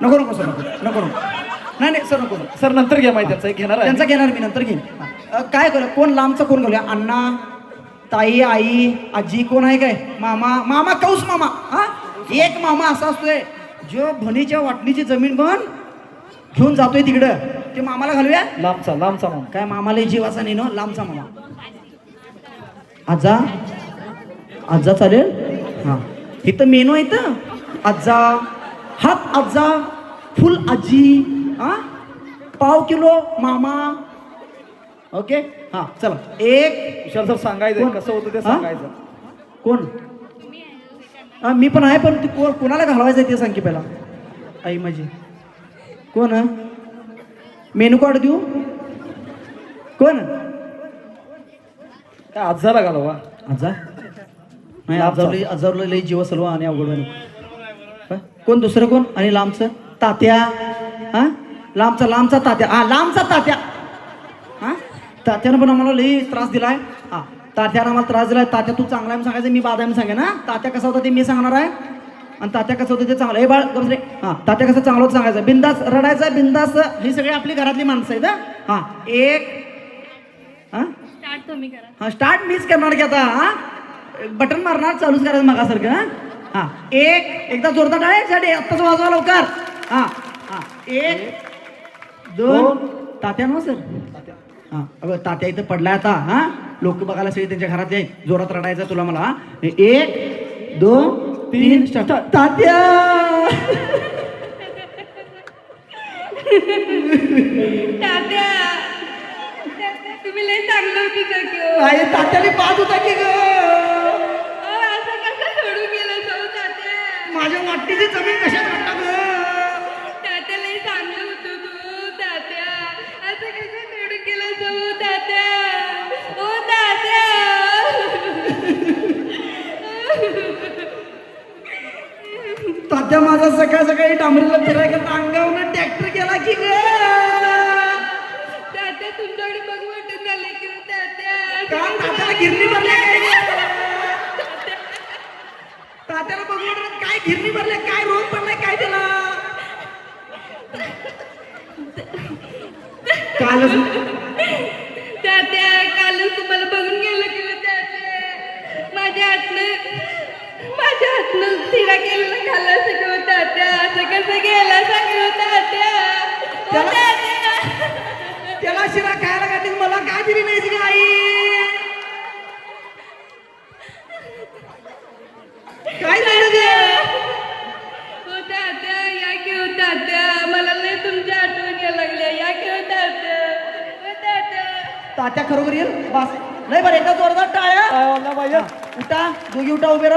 नको नको सर नको नको नको नाही नाही सर नको सर नंतर घ्या माहिती त्यांचा घेणार आहे. त्यांचा घेणार मी नंतर घेईन. काय करूया कोण लांबचं कोण घालूया अण्णा ताई आई आजी कोण आहे काय मामा मामा कौस मामा हा एक मामा असा असतोय जो भणीच्या वाटणीची जमीन पण घेऊन जातोय तिकडं ते मामाला घालूया. लांबचा मामा काय मामाला जीवाचा नाही ना लांबचा मामा. आजा आजा चालेल हा इथं मेनू आहे इथं आजा हात आजा फुल आजी हा पाव किलो मामा. ओके हा चला एक विशाल सर सांगायचं कसं होतं ते सांगायचं. कोण मी पण आहे पण तू कोणाला घालवायचं ते सांग की पहिला. आई माझी कोण मेनू कार्ड देऊ कोण काय आजाला घालवा आजा नाही आजावलं लई जीव सलवा आणि अवघड कोण दुसरं कोण आणि लांबचं तात्या हा लांबचा तात्या हा लांबचा तात्या हा तात्यानं पण आम्हाला लई त्रास दिलाय. हा तात्यानं आम्हाला त्रास दिलाय. तात्या तू चांगला आहे सांगायचं मी बाधा आहे सांगेन. ना तात्या कसा होता ते मी सांगणार आहे आणि तात्या कसं होतं ते चांगलं हे बाळ गमरे हा तात्या कसं चांगलं होतं सांगायचं बिंदास रडायचं बिंदास ही सगळी आपली घरातली माणसं आहेत. हा एक हा हा स्टार्ट मीच करणार की आता हा बटन मारणार चालूच करायचं मागासारखं. हा एक एकदा जोरदार टाळ्यासाठी आत्ताच वाजवा लवकर. हा हा एक दोन तात्या ना सर हा अगं तात्या इथं पडलाय आता. हा लोक बघायला सगळे त्यांच्या घरातले आहेत जोरात रडायचं तुला मला. एक दोन तीन तात्या तात्या तुम्ही लय चांगलं होती आई तात्याने पाच होता की ग असं कसं सोडून गेलं जाऊ तात्या. माझ्या वाटणीची जमीन कशा वाटत ग तात्या लय चांगलं होतं तू तात्या. असं कसं सोडून गेलं जाऊ तात्या. ओ तात्या तात्या माझा सकाळ सकाळी डांबरीला फिरायला अंगावरून ट्रॅक्टर गेला की ग तात्या तुमच्याकडे बघ वाटत झाले की तात्या. काम तात्याला गिरणी भरल्या तात्याला बघ वाटत काय गिरणी भरल्या काय रोग पडलाय काय त्याला कालच तात्या कालच तुम्हाला बघून गेलं की तात्या. माझ्या हातनं शिरा केलेला खाल्ला सगळं तात्या. असं कसं गेला सगळं तात्या. ओ तात्या त्याला शिरा खायला घातली मला काय दिली नाही तुझी आई काय झालं ते हो तात्या या की हो तात्या. मला लय तुमच्या आठवण यायला लागल्या. या की हो तात्या. हो तात्या तात्या खरोखर येईल बस नाही बरं एकदा जोरदार टाळ्या पाहिजे उठा दोघी उठा उभे राहा.